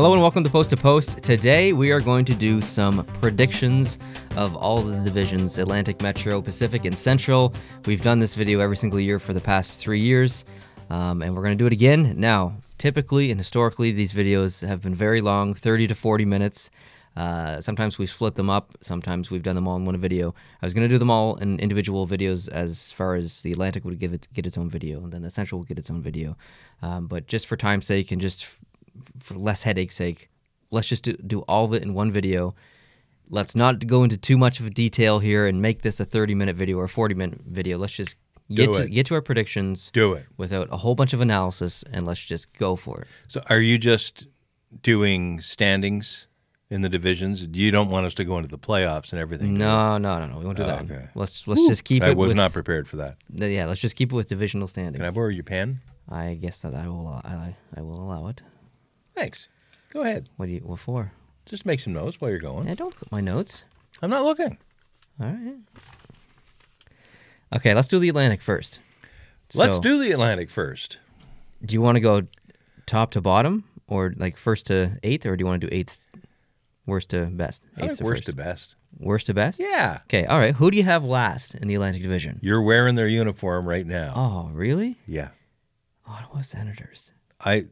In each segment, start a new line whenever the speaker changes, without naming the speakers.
Hello and welcome to Post to Post. Today we are going to do some predictions of all the divisions, Atlantic, Metro, Pacific, and Central. We've done this video every single year for the past 3 years, and we're going to do it again. Now, typically and historically, these videos have been very long, 30 to 40 minutes. Sometimes we split them up. Sometimes we've done them all in one video. I was going to do them all in individual videos as far as the Atlantic would get its own video, and then the Central would get its own video. But just for time's sake and just for less headache's sake, let's just do all of it in one video. Let's not go into too much of a detail here and make this a 30-minute video or a 40-minute video. Let's just get to our predictions.
Do it
without a whole bunch of analysis, and let's just go for it.
So are you just doing standings in the divisions? You don't want us to go into the playoffs and everything?
No. We won't do that.
Okay.
Let's just keep it.
I was not prepared for that.
Yeah, let's just keep it with divisional standings.
Can I borrow your pen?
I guess that I will allow it.
Thanks. Go ahead.
What for?
Just make some notes while you're going.
I don't put my notes.
I'm not looking.
All right. Okay, let's do the Atlantic first.
Let's do the Atlantic first.
Do you want to go top to bottom, or like first to eighth, or do you want to do eighth, worst to best?
I like worst to best.
Worst to best?
Yeah.
Okay, all right. Who do you have last in the Atlantic Division?
You're wearing their uniform right now.
Oh, really?
Yeah.
Ottawa Senators.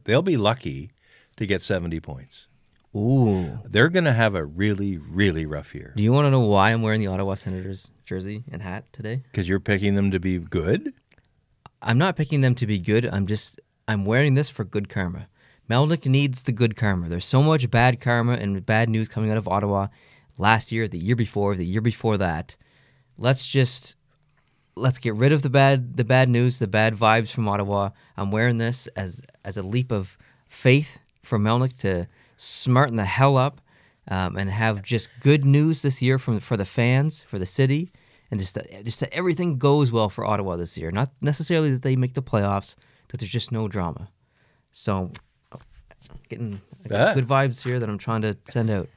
They'll be lucky to get 70 points.
Ooh.
They're going to have a really, really rough year.
Do you want to know why I'm wearing the Ottawa Senators jersey and hat today?
Because you're picking them to be good?
I'm not picking them to be good. I'm wearing this for good karma. Melnick needs the good karma. There's so much bad karma and bad news coming out of Ottawa last year, the year before that. Let's get rid of the bad news, the bad vibes from Ottawa. I'm wearing this as a leap of faith for Melnick to smarten the hell up and have just good news this year for the fans, for the city, and just that everything goes well for Ottawa this year. Not necessarily that they make the playoffs, that there's just no drama. So, getting good vibes here that I'm trying to send out.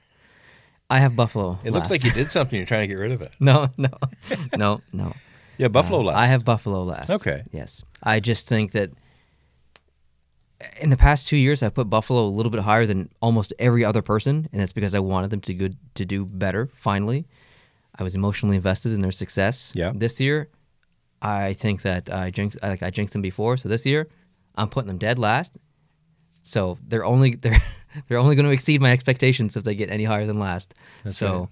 I have Buffalo.
It looks like you did something. You're trying to get rid of it.
No.
Yeah, Buffalo last.
I have Buffalo last.
Okay.
Yes. I just think that in the past 2 years, I put Buffalo a little bit higher than almost every other person, and that's because I wanted them to do better, finally. I was emotionally invested in their success.
Yeah.
This year, I think that I jinxed them before, so this year, I'm putting them dead last. So they're only going to exceed my expectations if they get any higher than last.
That's
so right.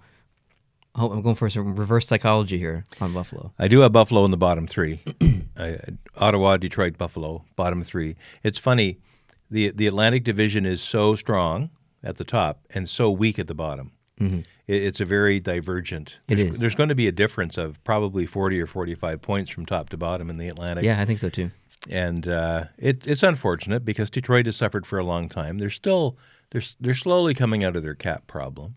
I'm going for some reverse psychology here on Buffalo.
I do have Buffalo in the bottom three. Ottawa, Detroit, Buffalo, bottom three. It's funny, the Atlantic Division is so strong at the top and so weak at the bottom. Mm-hmm. It's a very divergent. There's going to be a difference of probably 40 or 45 points from top to bottom in the Atlantic.
Yeah, I think so too.
And it's unfortunate because Detroit has suffered for a long time. They're slowly coming out of their cap problem.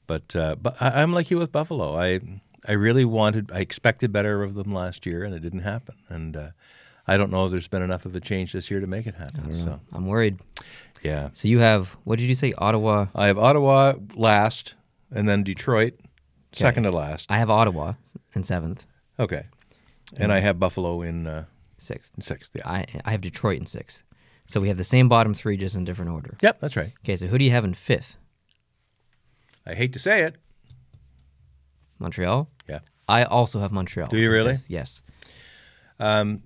But I'm like you with Buffalo. I expected better of them last year, and it didn't happen. And I don't know if there's been enough of a change this year to make it happen.
I don't know. I'm worried.
Yeah.
So you have, what did you say, Ottawa?
I have Ottawa last, and then Detroit second to last.
I have Ottawa in seventh.
Okay. And I have Buffalo in
sixth.
Sixth, yeah.
I have Detroit in sixth. So we have the same bottom three, just in different order.
Yep, that's right.
Okay, so who do you have in fifth?
I hate to say it.
Montreal?
Yeah.
I also have Montreal.
Do you really?
Fifth. Yes.
And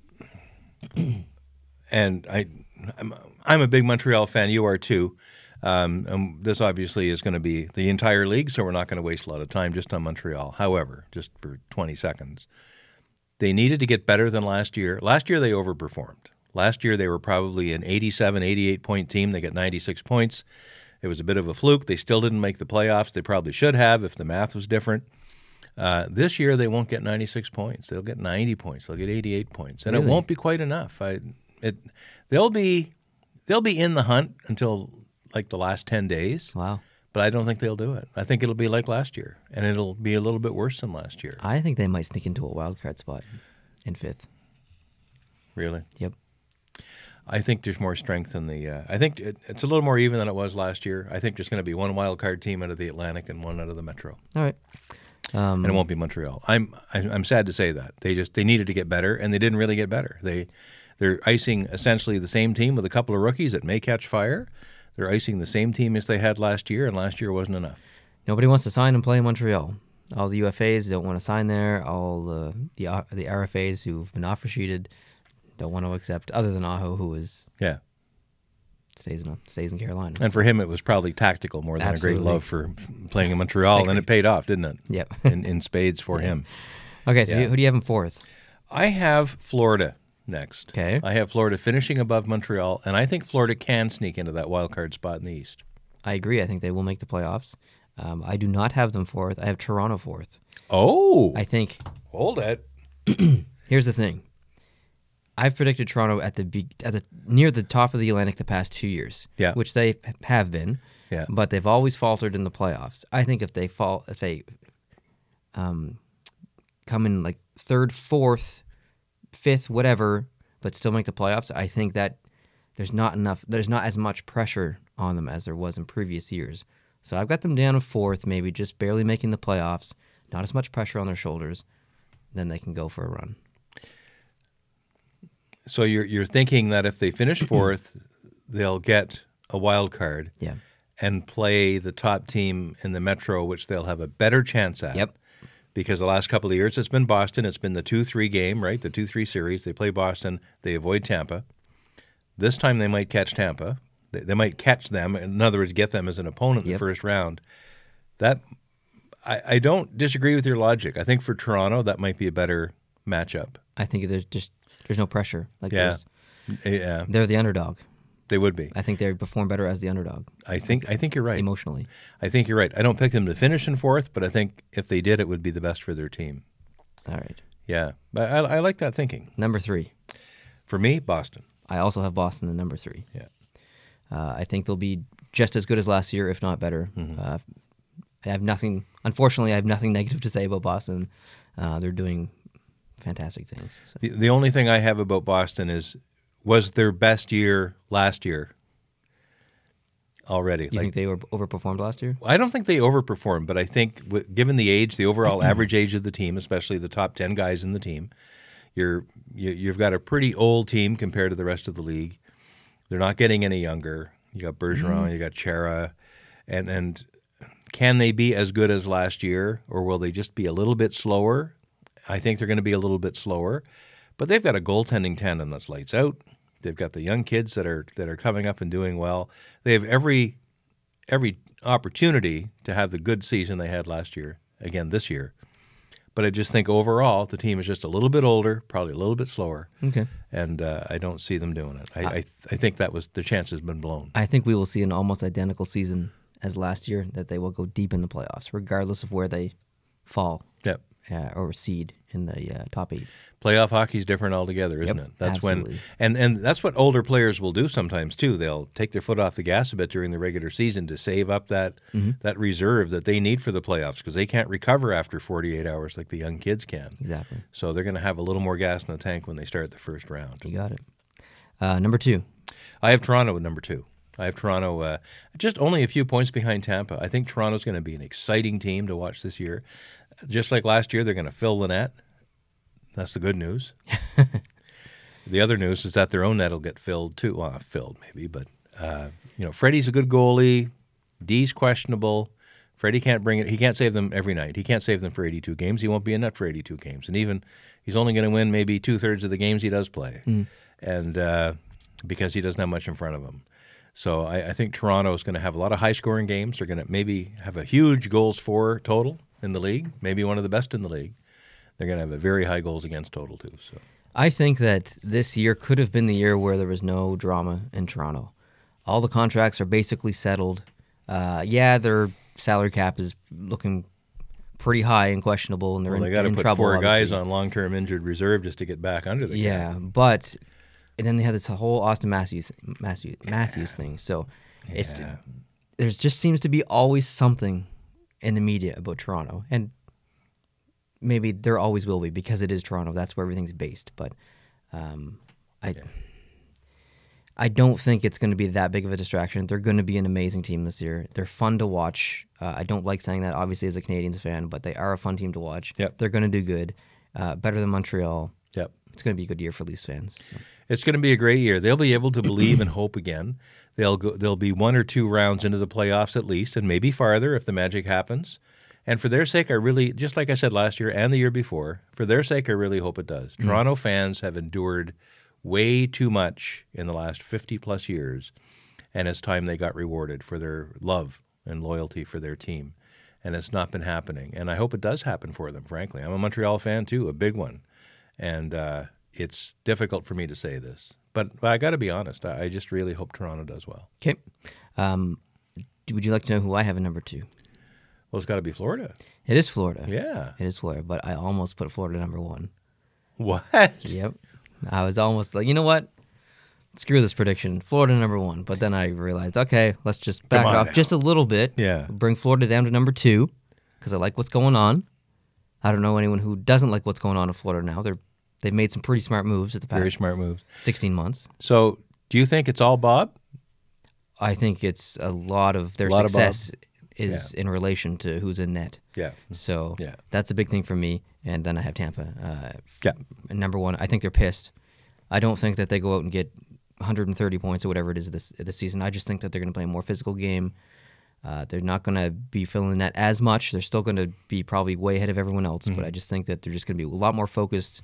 I'm a big Montreal fan. You are too. And this obviously is going to be the entire league, so we're not going to waste a lot of time just on Montreal. However, just for 20 seconds, they needed to get better than last year. Last year they overperformed. Last year they were probably an 87, 88-point team. They got 96 points. It was a bit of a fluke. They still didn't make the playoffs. They probably should have if the math was different. This year they won't get 96 points. They'll get 90 points. They'll get 88 points, and
really?
It won't be quite enough. They'll be in the hunt until like the last 10 days.
Wow.
But I don't think they'll do it. I think it'll be like last year, and it'll be a little bit worse than last year.
I think they might sneak into a wild card spot in fifth.
Really?
Yep.
I think there's more strength in the I think it's a little more even than it was last year. I think there's going to be one wild card team out of the Atlantic and one out of the Metro.
All right.
And it won't be Montreal. I'm sad to say that. They needed to get better, and they didn't really get better. They're icing essentially the same team with a couple of rookies that may catch fire. They're icing the same team as they had last year, and last year wasn't enough.
Nobody wants to sign and play in Montreal. All the UFAs don't want to sign there. All the RFAs who've been offer sheeted don't want to accept, other than Aho, who is stays in Carolina.
And for him, it was probably tactical more than
Absolutely.
a great love for playing in Montreal, and it paid off, didn't it?
Yep.
in spades for him.
Okay, so who do you have in fourth?
I have Florida next.
Okay.
I have Florida finishing above Montreal, and I think Florida can sneak into that wild card spot in the East.
I agree. I think they will make the playoffs. I do not have them fourth. I have Toronto fourth.
Oh.
I think.
Hold it.
Here's the thing. I've predicted Toronto at the near the top of the Atlantic the past 2 years, which they have been, but they've always faltered in the playoffs. I think if they come in like third, fourth, fifth, whatever, but still make the playoffs, I think that there's not as much pressure on them as there was in previous years. So I've got them down to fourth, maybe just barely making the playoffs, not as much pressure on their shoulders, then they can go for a run.
So you're thinking that if they finish fourth, they'll get a wild card and play the top team in the Metro, which they'll have a better chance at.
Yep.
Because the last couple of years it's been Boston. It's been the 2-3 game, right? The 2-3 series. They play Boston. They avoid Tampa. This time they might catch Tampa. They might catch them. In other words, get them as an opponent in the first round. That I don't disagree with your logic. I think for Toronto that might be a better matchup.
I think there's no pressure. Like
yeah.
They're the underdog.
They would be.
I think they perform better as the underdog.
I think you're right.
Emotionally.
I think you're right. I don't pick them to finish in fourth, but I think if they did, it would be the best for their team.
All right.
Yeah. But I like that thinking.
Number 3.
For me, Boston.
I also have Boston in number 3.
Yeah.
I think they'll be just as good as last year, if not better.
Mm-hmm.
Unfortunately, I have nothing negative to say about Boston. They're doing fantastic things. So.
The only thing I have about Boston was their best year last year already.
You think they overperformed last year?
I don't think they overperformed, but I think given the age, the overall average age of the team, especially the top 10 guys in the team, you've got a pretty old team compared to the rest of the league. They're not getting any younger. You got Bergeron, you got Chara, and can they be as good as last year, or will they just be a little bit slower? I think they're going to be a little bit slower, but they've got a goaltending tandem that's lights out. They've got the young kids that are coming up and doing well. They have every opportunity to have the good season they had last year again this year. But I just think overall the team is just a little bit older, probably a little bit slower.
Okay.
And I don't see them doing it. I think the chance has been blown.
I think we will see an almost identical season as last year, that they will go deep in the playoffs, regardless of where they fall or seed in the top 8.
Playoff hockey is different altogether, isn't it? That's
absolutely.
And that's what older players will do sometimes too. They'll take their foot off the gas a bit during the regular season to save up that reserve that they need for the playoffs, because they can't recover after 48 hours like the young kids can.
Exactly.
So they're going to have a little more gas in the tank when they start the first round.
You got it. Number 2.
I have Toronto at number 2. I have Toronto just only a few points behind Tampa. I think Toronto's going to be an exciting team to watch this year. Just like last year, they're going to fill the net. That's the good news. The other news is that their own net will get filled too. Well, filled maybe, but Freddie's a good goalie. D's questionable. Freddie can't bring it. He can't save them every night. He can't save them for 82 games. He won't be in net for 82 games. And even he's only going to win maybe 2/3 of the games he does play, and because he doesn't have much in front of him. So I think Toronto is going to have a lot of high-scoring games. They're going to maybe have a huge goals for total in the league, maybe one of the best in the league. They're going to have a very high goals against total too. So
I think that this year could have been the year where there was no drama in Toronto. All the contracts are basically settled. Their salary cap is looking pretty high and questionable, and they're
they got to
in
put
trouble,
4 guys
obviously.
on long-term injured reserve just to get back under the cap.
But and then they had this whole Austin Matthews thing. So there just seems to be always something in the media about Toronto, and maybe there always will be because it is Toronto. That's where everything's based. But I don't think it's going to be that big of a distraction. They're going to be an amazing team this year. They're fun to watch. I don't like saying that, obviously, as a Canadiens fan, but they are a fun team to watch.
Yep.
They're going to do good, better than Montreal.
Yep.
It's going to be a good year for Leafs fans. So.
It's going to be a great year. They'll be able to believe and hope again. They'll be 1 or 2 rounds into the playoffs at least, and maybe farther if the magic happens. And for their sake, I really, just like I said last year and the year before, for their sake, I really hope it does. Toronto fans have endured way too much in the last 50-plus years, and it's time they got rewarded for their love and loyalty for their team. And it's not been happening. And I hope it does happen for them, frankly. I'm a Montreal fan, too, a big one. And it's difficult for me to say this. But I got to be honest. I just really hope Toronto does well.
Okay. Would you like to know who I have at number 2?
Well, it's got to be Florida.
It is Florida.
Yeah.
It is Florida, but I almost put Florida number 1.
What?
Yep. I was almost like, you know what? Screw this prediction. Florida number 1. But then I realized, okay, let's just back off just a little bit.
Yeah.
Bring Florida down to number 2 because I like what's going on. I don't know anyone who doesn't like what's going on in Florida now. They've made some pretty smart moves at the past
Very smart moves.
16 months.
So do you think it's all Bob?
I think it's a lot of their success is in relation to who's in net.
Yeah.
So that's a big thing for me. And then I have Tampa. Number 1, I think they're pissed. I don't think that they go out and get 130 points or whatever it is this season. I just think that they're going to play a more physical game. They're not going to be filling the net as much. They're still going to be probably way ahead of everyone else, but I just think that they're just going to be a lot more focused,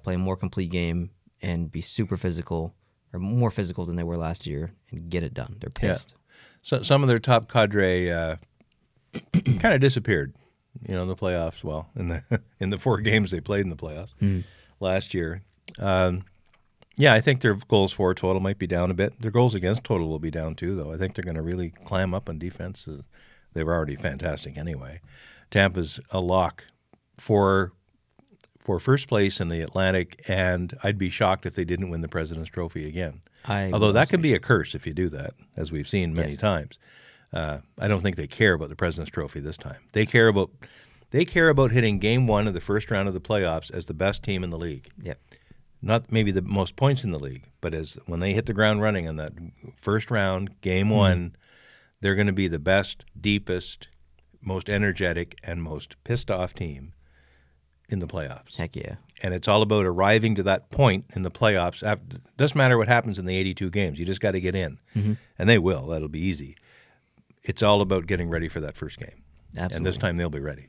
play a more complete game, and be super physical, or more physical than they were last year, and get it done. They're pissed.
Yeah. So some of their top cadre kind of disappeared, in the playoffs. Well, in the 4 games they played in the playoffs last year. I think their goals for total might be down a bit. Their goals against total will be down too, though. I think they're going to really clam up on defense. They were already fantastic anyway. Tampa's a lock for first place in the Atlantic, and I'd be shocked if they didn't win the President's Trophy again. Although that can be a curse if you do that, as we've seen many times. I don't think they care about the President's Trophy this time. They care about hitting Game 1 of the first round of the playoffs as the best team in the league.
Yep.
Not maybe the most points in the league, but when they hit the ground running in that first round, Game 1, they're going to be the best, deepest, most energetic, and most pissed-off team in the playoffs.
Heck yeah.
And it's all about arriving to that point in the playoffs. Doesn't matter what happens in the 82 games. You just got to get in. And they will. That'll be easy. It's all about getting ready for that first game.
Absolutely.
And this time they'll be ready.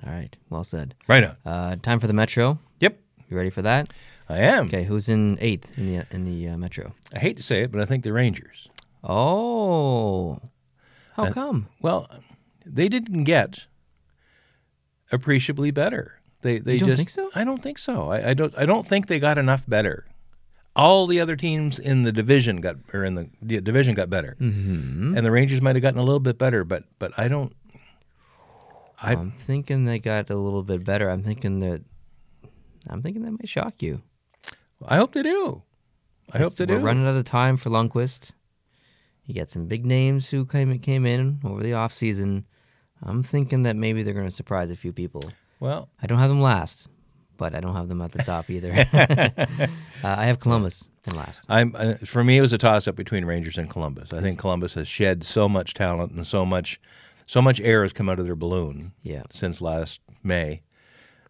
All right. Well said.
Right on.
Time for the Metro.
Yep.
You ready for that?
I am.
Okay. Who's in 8th in the Metro?
I hate to say it, but I think the Rangers.
Oh. How come?
Well, they didn't get appreciably better. They
you don't think so?
I don't think so. I don't think they got enough better. All the other teams in the division got better, and the Rangers might have gotten a little bit better, but I don't.
I'm thinking they got a little bit better. I'm thinking that might shock you.
I hope they do. I hope they do.
We're running out of time for Lundqvist. You got some big names who came in over the offseason. I'm thinking that maybe they're going to surprise a few people.
Well,
I don't have them last, but I don't have them at the top either. I have Columbus in last.
For me, it was a toss-up between Rangers and Columbus. I think Columbus has shed so much talent and so much air has come out of their balloon since last May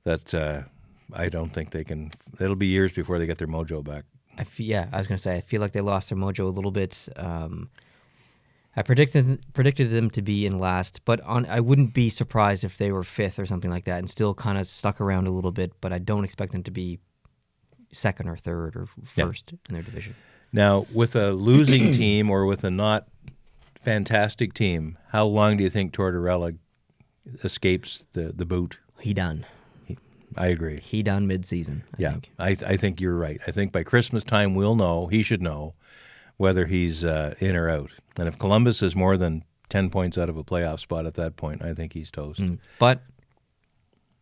that I don't think they can. It'll be years before they get their mojo back.
I was going to say, I feel like they lost their mojo a little bit. I predicted them to be in last, but I wouldn't be surprised if they were 5th or something like that and still kind of stuck around a little bit, but I don't expect them to be 2nd or 3rd or 1st in their division.
Now, with a losing team or with a not fantastic team, how long do you think Tortorella escapes the boot?
He done.
I agree.
He done mid-season, I think.
I think you're right. I think by Christmas time we'll know, he should know, whether he's in or out. And if Columbus is more than 10 points out of a playoff spot at that point, I think he's toast.
But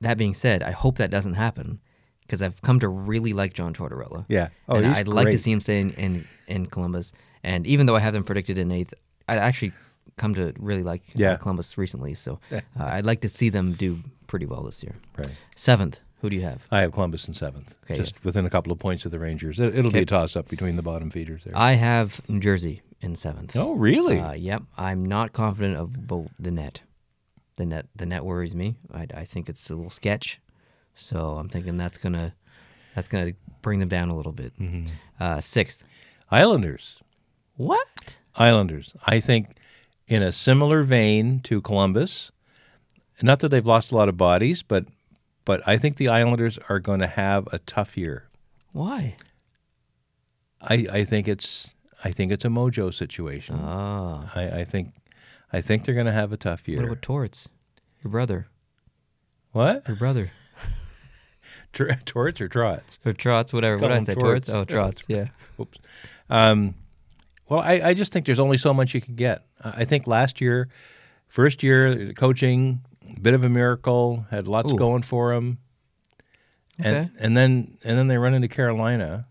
that being said, I hope that doesn't happen because I've come to really like John Tortorella.
Yeah.
And I'd like to see him stay in Columbus. And even though I have them predicted in 8th, I'd actually come to really like Columbus recently. So I'd like to see them do pretty well this year.
Right.
7th. Who do you have?
I have Columbus in 7th, just within a couple of points of the Rangers. It'll be a toss-up between the bottom feeders there.
I have New Jersey in 7th.
Oh, really?
Yep. I'm not confident about the net. The net worries me. I think it's a little sketch, so I'm thinking that's gonna bring them down a little bit. 6th.
Islanders.
What?
Islanders. I think in a similar vein to Columbus, not that they've lost a lot of bodies, but I think the Islanders are going to have a tough year.
Why?
I think it's a mojo situation.
Ah.
I think they're going to have a tough year.
What about Torts? Your brother.
What?
Your brother.
Torts or Trots?
Or Trots, whatever. What did I say? Torts? Oh, Trots, yeah.
Oops. Well, I just think there's only so much you can get. I think last year, first year, coaching, bit of a miracle, had lots going for them.
Okay.
And then they run into Carolina.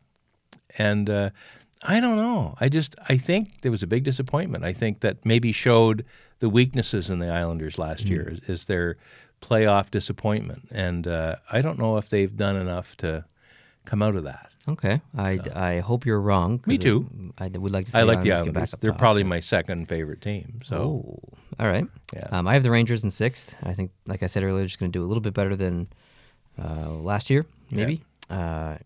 And I don't know. I think there was a big disappointment. I think that maybe showed the weaknesses in the Islanders last year is their playoff disappointment. And I don't know if they've done enough to come out of that.
Okay. I hope you're wrong.
Me too.
I would like to see
I like the
Islanders get
Islanders.
back up
They're
top.
probably my second favorite team. So,
all right.
Yeah.
I have the Rangers in sixth. I think, like I said earlier, just going to do a little bit better than last year, maybe.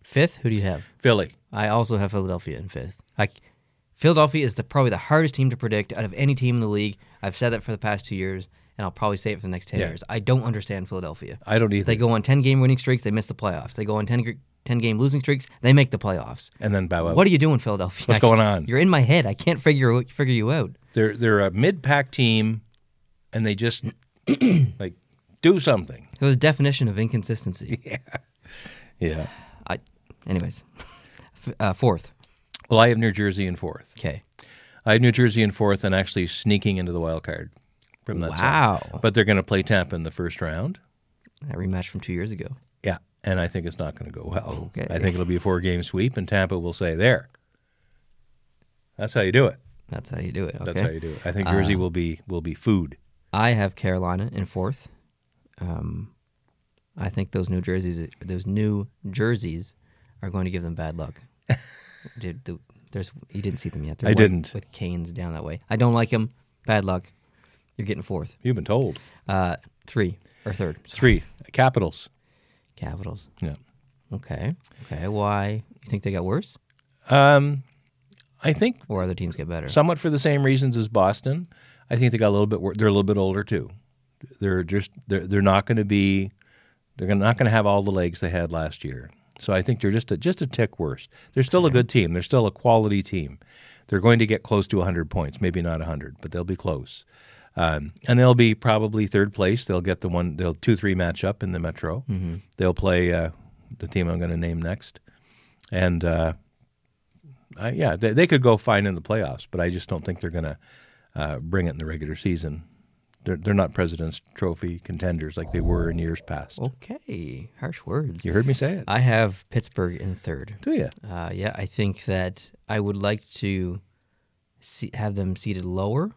Fifth, who do you have?
Philly.
I also have Philadelphia in fifth. Philadelphia is probably the hardest team to predict out of any team in the league. I've said that for the past 2 years, and I'll probably say it for the next 10 years. I don't understand Philadelphia.
I don't either.
They go on 10-game winning streaks, they miss the playoffs. They go on 10-game losing streaks, they make the playoffs.
And then bow out.
What are you doing, Philadelphia?
What's going on?
You're in my head. I can't figure you out.
They're a mid-pack team, and they just like do something.
There's a definition of inconsistency.
Yeah.
Anyways, fourth.
Well, I have New Jersey in fourth.
Okay.
I have New Jersey in fourth and actually sneaking into the wild card from that side. But they're going to play Tampa in the first round.
That rematch from 2 years ago.
Yeah, and I think it's not going to go well.
Okay.
I think it'll be a 4-game sweep, and Tampa will say, there. That's how you do it.
That's how you do it. Okay.
That's how you do it. I think Jersey will be food.
I have Carolina in fourth. I think those new jerseys are going to give them bad luck. You didn't see them yet. They're
I didn't.
With canes down that way. I don't like them. Bad luck. You're getting fourth.
You've been told.
Three or third.
3. Capitals.
Capitals.
Yeah.
Okay. Why? You think they got worse?
I think
Or other teams get better?
somewhat for the same reasons as Boston. I think they got a little bit. They're a little bit older too. They're not going to be. They're not going to have all the legs they had last year. So I think they're just a tick worse. They're still a good team. They're still a quality team. They're going to get close to 100 points, maybe not 100, but they'll be close. And they'll be probably third place. They'll get they'll 2-3 match up in the Metro. Mm-hmm. They'll play the team I'm going to name next. And they could go fine in the playoffs, but I just don't think they're going to bring it in the regular season. They're not President's Trophy contenders like they were in years past.
Okay, harsh words.
You heard me say it.
I have Pittsburgh in third.
Do you?
Yeah, I think that I would like to have them seated lower,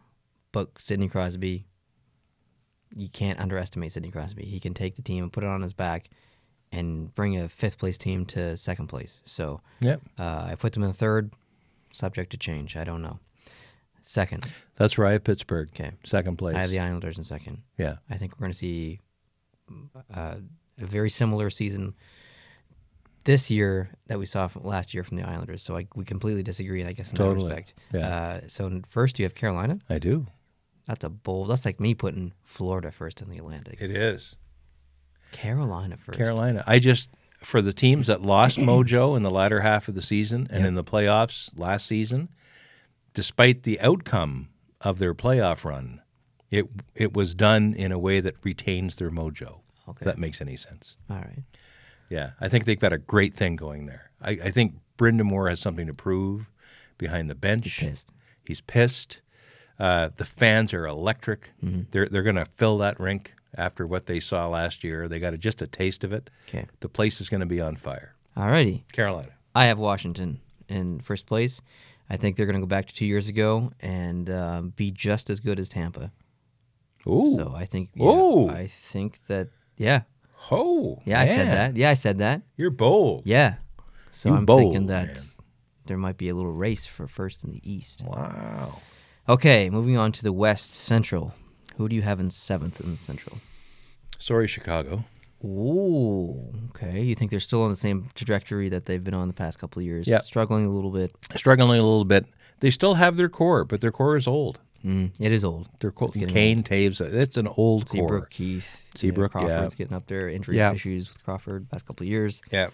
but Sidney Crosby, you can't underestimate Sidney Crosby. He can take the team and put it on his back and bring a fifth-place team to second place. So
Yep.
I put them in third, subject to change. I don't know. Second.
That's right, Pittsburgh.
Okay.
Second place.
I have the Islanders in second.
Yeah.
I think we're going to see a very similar season this year that we saw from last year from the Islanders. So we completely disagree, I guess, in that respect.
Yeah.
So first you have Carolina.
I do.
That's that's like me putting Florida first in the Atlantic.
It is.
Carolina first.
Carolina. For the teams that lost mojo in the latter half of the season and in the playoffs last season, despite the outcome of their playoff run, it was done in a way that retains their mojo.
Okay.
If that makes any sense.
All right.
Yeah, I think they've got a great thing going there. I think Brind'Amour has something to prove behind the bench. He's pissed. The fans are electric. Mm-hmm. They're going to fill that rink after what they saw last year. They got just a taste of it.
Okay.
The place is going to be on fire.
All righty.
Carolina.
I have Washington in first place. I think they're going to go back to 2 years ago and be just as good as Tampa.
Ooh.
So I think.
Ooh.
I think that. Yeah.
Oh.
Yeah, I said that. Yeah, I said that.
You're bold.
Yeah. So I'm
bold,
thinking that
man.
there might be a little race for first in the East.
Wow.
Okay, moving on to the West Central. Who do you have in seventh in the Central?
Sorry, Chicago.
Ooh, okay. You think they're still on the same trajectory that they've been on the past couple of years?
Yeah.
Struggling a little bit.
Struggling a little bit. They still have their core, but their core is old.
It is old.
Their core, Kane,
old.
Taves, it's an old core.
Seabrook, Keith,
Seabrook,
Crawford's getting up there. Injury issues with Crawford past couple of years.
Yeah.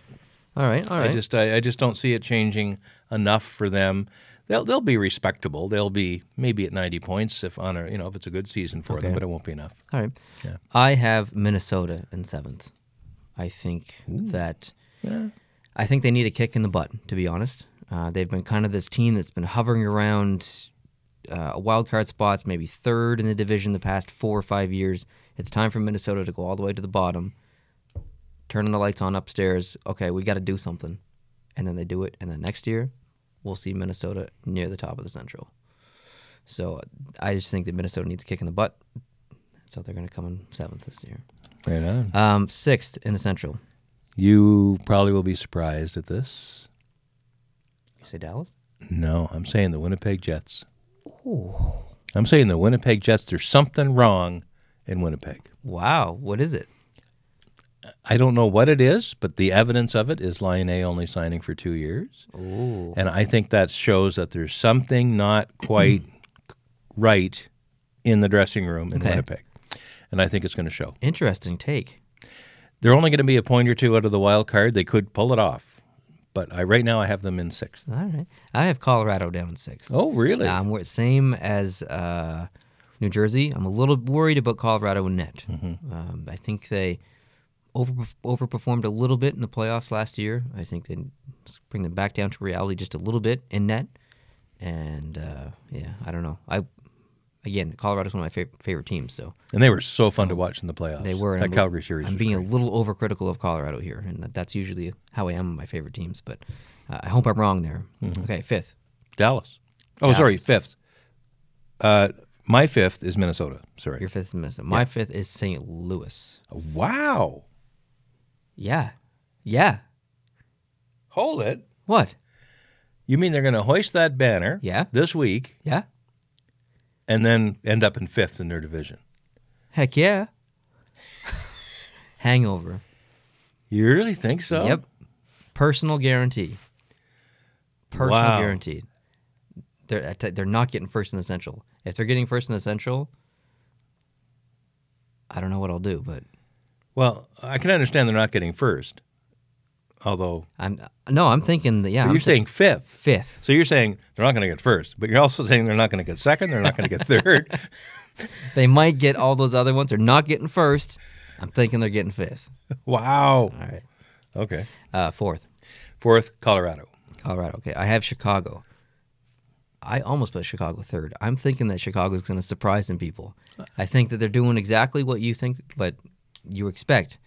All right.
I just don't see it changing enough for them. They'll be respectable. They'll be maybe at 90 points if it's a good season for them, but it won't be enough.
All right.
Yeah.
I have Minnesota in 7th. I think I think they need a kick in the butt, to be honest. They've been kind of this team that's been hovering around wild card spots, maybe 3rd in the division the past 4 or 5 years. It's time for Minnesota to go all the way to the bottom, turning the lights on upstairs. Okay, we got to do something. And then they do it. And then next year, we'll see Minnesota near the top of the Central. So I just think that Minnesota needs a kick in the butt. So they're going to come in 7th this year.
Right on.
6th in the Central.
You probably will be surprised at this.
You say Dallas?
No, I'm saying the Winnipeg Jets.
Ooh.
I'm saying the Winnipeg Jets. There's something wrong in Winnipeg.
Wow. What is it?
I don't know what it is, but the evidence of it is Line A only signing for 2 years.
Ooh.
And I think that shows that there's something not quite right in the dressing room in Winnipeg. And I think it's going to show.
Interesting take.
They're only going to be a point or two out of the wild card. They could pull it off. But right now I have them in 6th.
All right. I have Colorado down in 6th.
Oh, really?
Same as New Jersey. I'm a little worried about Colorado and net. I think they overperformed a little bit in the playoffs last year. I think they bring them back down to reality just a little bit in net. And, I don't know. Again, Colorado's one of my favorite teams.
And they were so fun to watch in the playoffs.
They were.
That Calgary series
I'm
was
being
great.
a little overcritical of Colorado here, and that's usually how I am with my favorite teams. But I hope I'm wrong there. Okay, 5th.
Dallas. Oh, sorry, 5th. My 5th is Minnesota. Sorry.
Your 5th is Minnesota. My 5th is St. Louis.
Wow.
Yeah.
Hold it.
What?
You mean they're going to hoist that banner this week
Yeah.
and then end up in 5th in their division?
Heck yeah. Hangover.
You really think so?
Yep. Personal guarantee. Personal guarantee. They're not getting first in the Central. If they're getting first in the Central, I don't know what I'll do, but
Well, I can understand they're not getting first. Although
I'm thinking that
you're saying 5th.
5th.
So you're saying they're not going to get first, but you're also saying they're not going to get second, they're not going to get third.
They might get all those other ones. They're not getting first. I'm thinking they're getting 5th.
Wow.
All right.
Okay.
4th.
4th, Colorado.
Colorado. Okay. I have Chicago. I almost put Chicago 3rd. I'm thinking that Chicago's going to surprise some people. I think that they're doing exactly what you think, but you expect.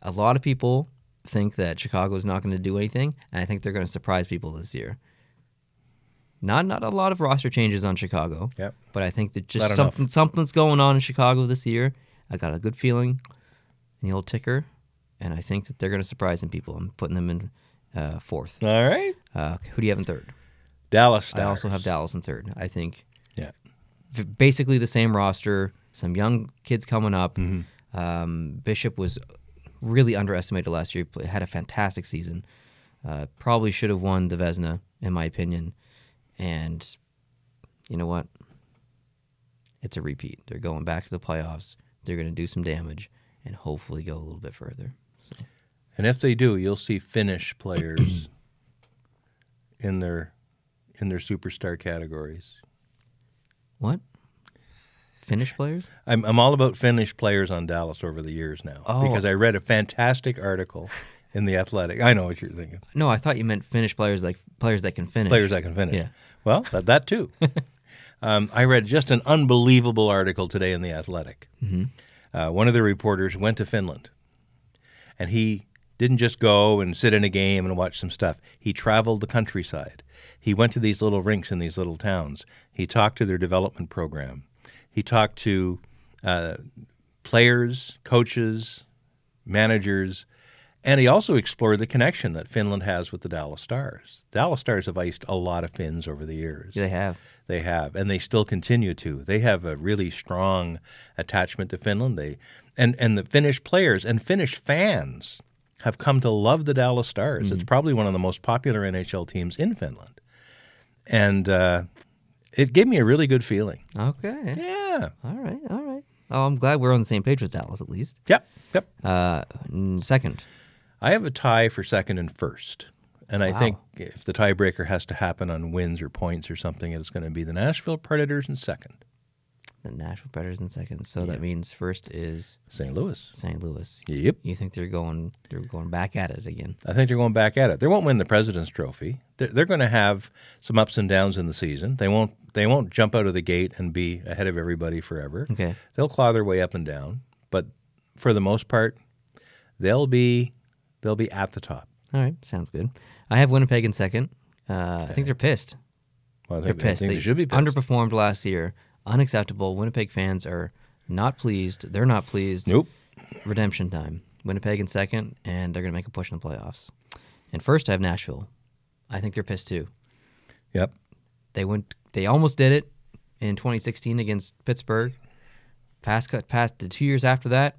A lot of people think that Chicago's not going to do anything, and I think they're going to surprise people this year. Not a lot of roster changes on Chicago.
Yep.
But I think that just something's going on in Chicago this year. I got a good feeling in the old ticker, and I think that they're going to surprise some people. I'm putting them in 4th.
All right.
Who do you have in 3rd?
Dallas Stars.
I also have Dallas in 3rd. I think
Yeah.
basically the same roster, some young kids coming up. Bishop was really underestimated last year. Had a fantastic season. Probably should have won the Vezina, in my opinion. And you know what? It's a repeat. They're going back to the playoffs. They're going to do some damage and hopefully go a little bit further. So.
And if they do, you'll see Finnish players in their superstar categories.
What? Finnish players?
I'm all about Finnish players on Dallas over the years now because I read a fantastic article in The Athletic. I know what you're thinking.
No, I thought you meant Finnish players like players that can finish.
Players that can finish.
Yeah.
Well, that too. I read just an unbelievable article today in The Athletic. One of the reporters went to Finland, and he didn't just go and sit in a game and watch some stuff. He traveled the countryside. He went to these little rinks in these little towns. He talked to their development program. He talked to players, coaches, managers, and he also explored the connection that Finland has with the Dallas Stars. Dallas Stars have iced a lot of Finns over the years.
They have.
They have, and they still continue to. They have a really strong attachment to Finland. And the Finnish players and Finnish fans have come to love the Dallas Stars. It's probably one of the most popular NHL teams in Finland. And it gave me a really good feeling.
Okay.
Yeah.
All right. All right. Oh, I'm glad we're on the same page with Dallas at least.
Yep. Yep.
Second.
I have a tie for second and first. And I
Wow.
think if the tiebreaker has to happen on wins or points or something, it's going to be the Nashville Predators in second.
The Nashville Predators in second. So that means first is
St. Louis.
St. Louis.
Yep.
You think they're going back at it again?
I think they're going back at it. They won't win the President's Trophy. They're going to have some ups and downs in the season. They won't jump out of the gate and be ahead of everybody forever.
Okay.
They'll claw their way up and down, but for the most part, they'll be at the top.
All right. Sounds good. I have Winnipeg in second. I think they're pissed.
Well,
They're pissed.
I think they should be pissed.
Underperformed last year. Unacceptable. Winnipeg fans are not pleased. They're not pleased.
Nope.
Redemption time. Winnipeg in second, and they're going to make a push in the playoffs. And first, I have Nashville. I think they're pissed too.
Yep.
They almost did it in 2016 against Pittsburgh. Past the 2 years after that,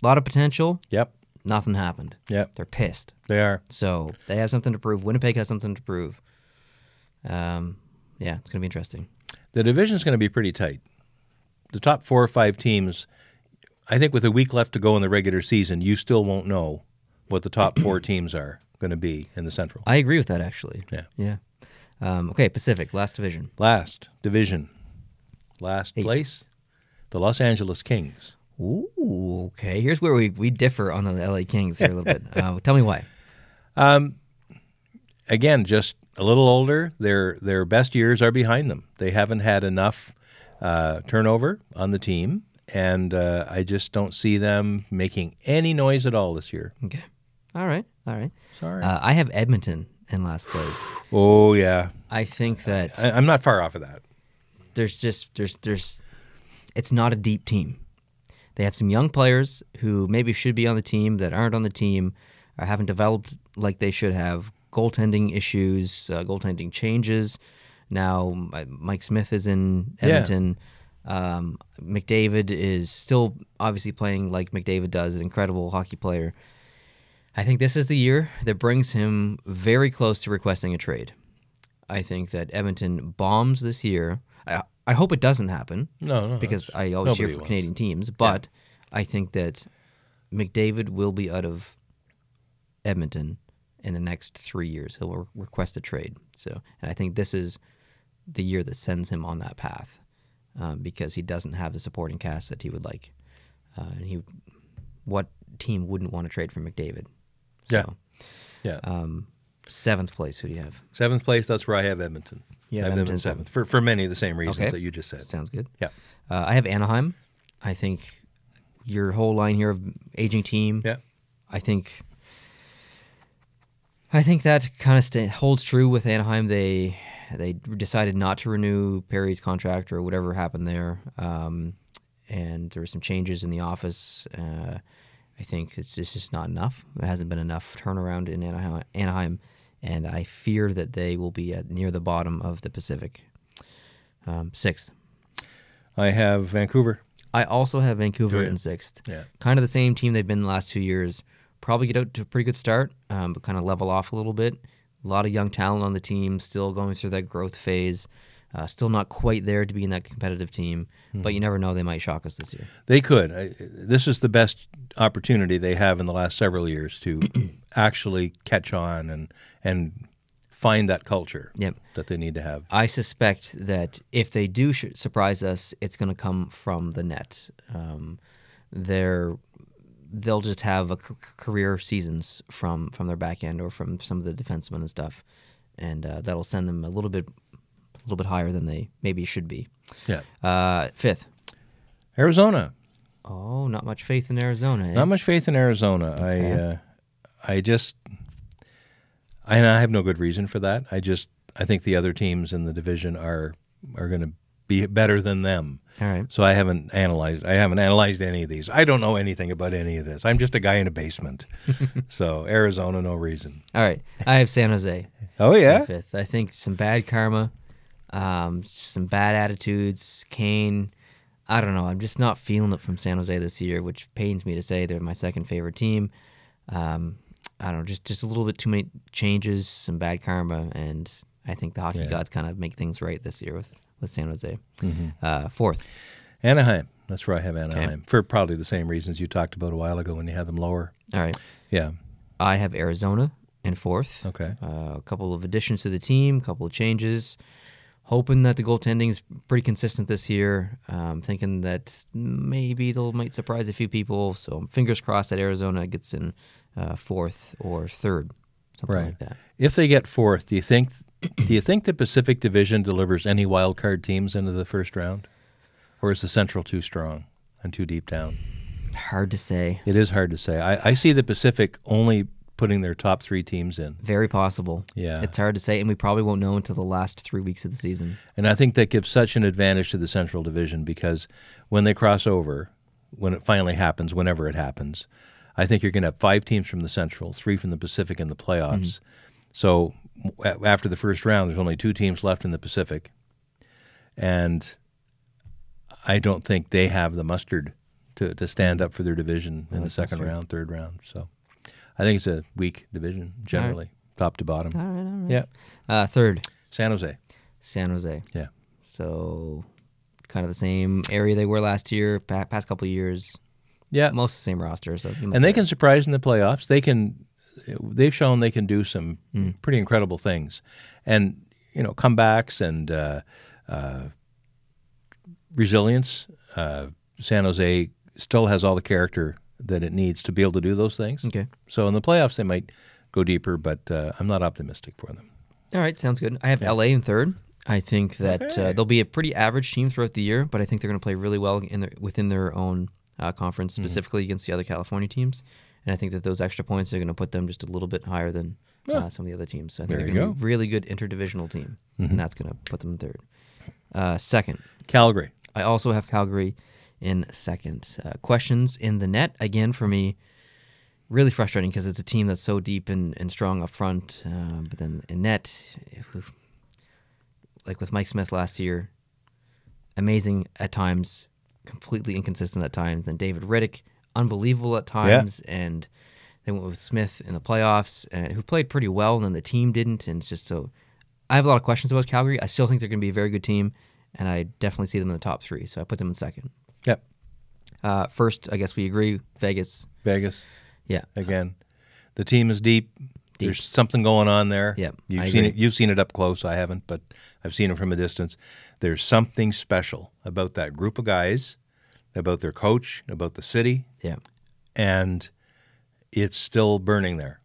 a lot of potential.
Yep.
Nothing happened.
Yep.
They're pissed.
They are.
So they have something to prove. Winnipeg has something to prove. Yeah, it's going to be interesting.
The division's going to be pretty tight. The top 4 or 5 teams, I think with a week left to go in the regular season, you still won't know what the top 4 teams are going to be in the Central.
I agree with that, actually.
Yeah.
Yeah. Okay, Pacific, last division.
Last division. Last
8th.
place, the Los Angeles Kings.
Ooh, okay. Here's where we differ on the LA Kings here a little bit. Tell me why.
Again, just a little older. Their best years are behind them. They haven't had enough turnover on the team, and I just don't see them making any noise at all this year.
Okay. All right.
Sorry.
I have Edmonton in last place.
Oh, yeah.
I think that
I'm not far off of that.
there's it's not a deep team. They have some young players who maybe should be on the team that aren't on the team or haven't developed like they should have. Goaltending issues, goaltending changes. Now Mike Smith is in Edmonton. McDavid is still obviously playing like McDavid does, an incredible hockey player. I think this is the year that brings him very close to requesting a trade. I think that Edmonton bombs this year. I hope it doesn't happen.
No,
because I always cheer for Canadian teams. But I think that McDavid will be out of Edmonton in the next 3 years. He'll request a trade. And I think this is the year that sends him on that path because he doesn't have the supporting cast that he would like. What team wouldn't want to trade for McDavid? So,
yeah.
7th place, who do you have?
7th place, that's where I have Edmonton.
Yeah,
I have them in 7th for many of the same reasons that you just said.
Sounds good.
Yeah.
I have Anaheim. I think your whole line here of aging team.
Yeah.
I think that kind of holds true with Anaheim. They decided not to renew Perry's contract or whatever happened there, and there were some changes in the office. I think it's just not enough. There hasn't been enough turnaround in Anaheim, and I fear that they will be near the bottom of the Pacific. 6th.
I have Vancouver.
I also have Vancouver in 6th.
Yeah.
Kind of the same team they've been the last 2 years. Probably get out to a pretty good start, but kind of level off a little bit. A lot of young talent on the team, still going through that growth phase. Still not quite there to be in that competitive team, but you never know, they might shock us this year.
They could. This is the best opportunity they have in the last several years to actually catch on and find that culture that they need to have.
I suspect that if they do surprise us, it's going to come from the net. They'll just have career seasons from their back end or from some of the defensemen and stuff, and that'll send them a little bit higher than they maybe should be.
Yeah.
5th.
Arizona.
Oh, not much faith in Arizona. Eh?
Not much faith in Arizona.
Okay.
I have no good reason for that. I think the other teams in the division are going to be better than them.
All right.
So I haven't analyzed any of these. I don't know anything about any of this. I'm just a guy in a basement. So Arizona, no reason.
All right. I have San Jose.
Oh yeah.
5th. I think some bad karma, some bad attitudes. Kane. I don't know. I'm just not feeling it from San Jose this year, which pains me to say. They're my second favorite team. I don't know. Just a little bit too many changes, some bad karma, and I think the hockey gods kind of make things right this year with San Jose. Fourth.
Anaheim. That's where I have Anaheim, for probably the same reasons you talked about a while ago when you had them lower.
All right.
Yeah.
I have Arizona in fourth.
Okay.
A couple of additions to the team, a couple of changes. Hoping that the goaltending is pretty consistent this year. Thinking that maybe they might surprise a few people. So fingers crossed that Arizona gets in fourth or third, something like that.
If they get fourth, do you think the Pacific Division delivers any wild card teams into the first round? Or is the Central too strong and too deep down?
Hard to say.
It is hard to say. I see the Pacific only putting their top 3 teams in.
Very possible.
Yeah.
It's hard to say, and we probably won't know until the last 3 weeks of the season.
And I think that gives such an advantage to the Central Division because when they cross over, when it finally happens, whenever it happens, I think you're going to have 5 teams from the Central, 3 from the Pacific in the playoffs. So after the first round, there's only 2 teams left in the Pacific. And I don't think they have the mustard to stand up for their division in the second round, third round. So I think it's a weak division generally, top to bottom.
All right.
Yeah.
Third.
San Jose.
San Jose.
Yeah.
So kind of the same area they were last year, past couple of years.
Yeah.
Most of the same roster. So
and they can surprise in the playoffs. They've shown they can do some pretty incredible things. And, comebacks and resilience. San Jose still has all the character that it needs to be able to do those things.
Okay.
So in the playoffs, they might go deeper, but I'm not optimistic for them.
All right, sounds good. I have LA in third. I think that they'll be a pretty average team throughout the year, but I think they're going to play really well within their own conference, specifically against the other California teams. And I think that those extra points are going to put them just a little bit higher than some of the other teams. So I think they're going to be a really good interdivisional team, and that's going to put them in third. Second.
Calgary.
I also have Calgary in second. Questions in the net, again, for me, really frustrating because it's a team that's so deep and strong up front. But then in net, like with Mike Smith last year, amazing at times, completely inconsistent at times. Then David Riddick, unbelievable at times. Yeah. And they went with Smith in the playoffs, who played pretty well, and then the team didn't. And it's just so... I have a lot of questions about Calgary. I still think they're going to be a very good team, and I definitely see them in the top 3, so I put them in second.
Yep.
First, I guess we agree, Vegas.
Vegas.
Yeah.
Again, the team is deep. There's something going on there.
Yep.
You've seen it up close. I haven't, but I've seen it from a distance. There's something special about that group of guys, about their coach, about the city.
Yeah.
And it's still burning there.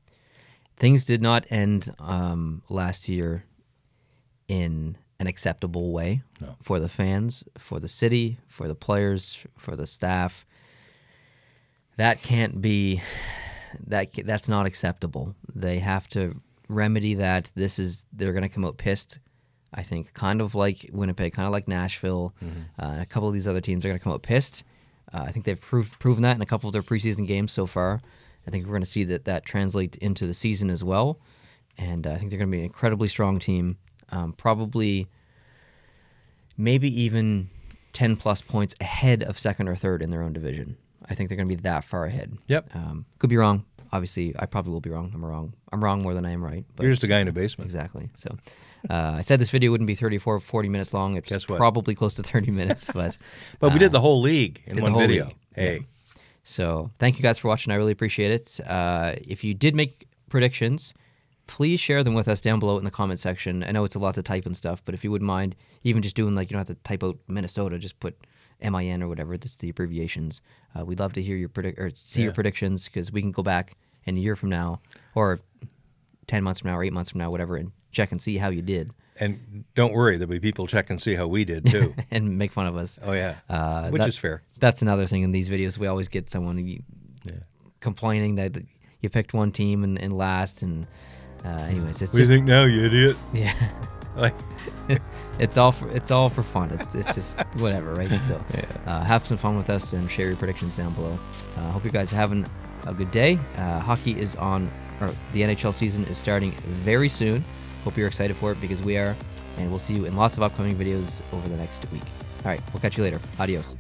Things did not end last year in an acceptable way for the fans, for the city, for the players, for the staff. That can't be. That's not acceptable. They have to remedy that. They're going to come out pissed. I think kind of like Winnipeg, kind of like Nashville, and a couple of these other teams are going to come out pissed. I think they've proven that in a couple of their preseason games so far. I think we're going to see that translate into the season as well. And I think they're going to be an incredibly strong team. Probably maybe even 10-plus points ahead of second or third in their own division. I think they're going to be that far ahead.
Yep.
Could be wrong. Obviously, I probably will be wrong. I'm wrong more than I am right. But
you're just a guy in a basement.
Exactly. So I said this video wouldn't be 34 or 40 minutes long. It's probably close to 30 minutes. But
we did the whole league in one video.
League.
Hey.
Yeah. So thank you guys for watching. I really appreciate it. If you did make predictions, please share them with us down below in the comment section. I know it's a lot to type and stuff, but if you wouldn't mind, even just doing you don't have to type out Minnesota, just put MIN or whatever. That's the abbreviations. We'd love to hear your your predictions because we can go back in a year from now, or 10 months from now, or 8 months from now, whatever, and check and see how you did.
And don't worry, there'll be people check and see how we did too,
and make fun of us.
Oh yeah, which is fair.
That's another thing in these videos. We always get someone complaining that you picked one team and last, and anyways, it's
what do you think now, you idiot?
Yeah. It's all for fun. It's just whatever, right? So have some fun with us and share your predictions down below. Hope you guys are having a good day. Hockey is on, or the NHL season is starting very soon. Hope you're excited for it because we are, and we'll see you in lots of upcoming videos over the next week. All right, we'll catch you later. Adios.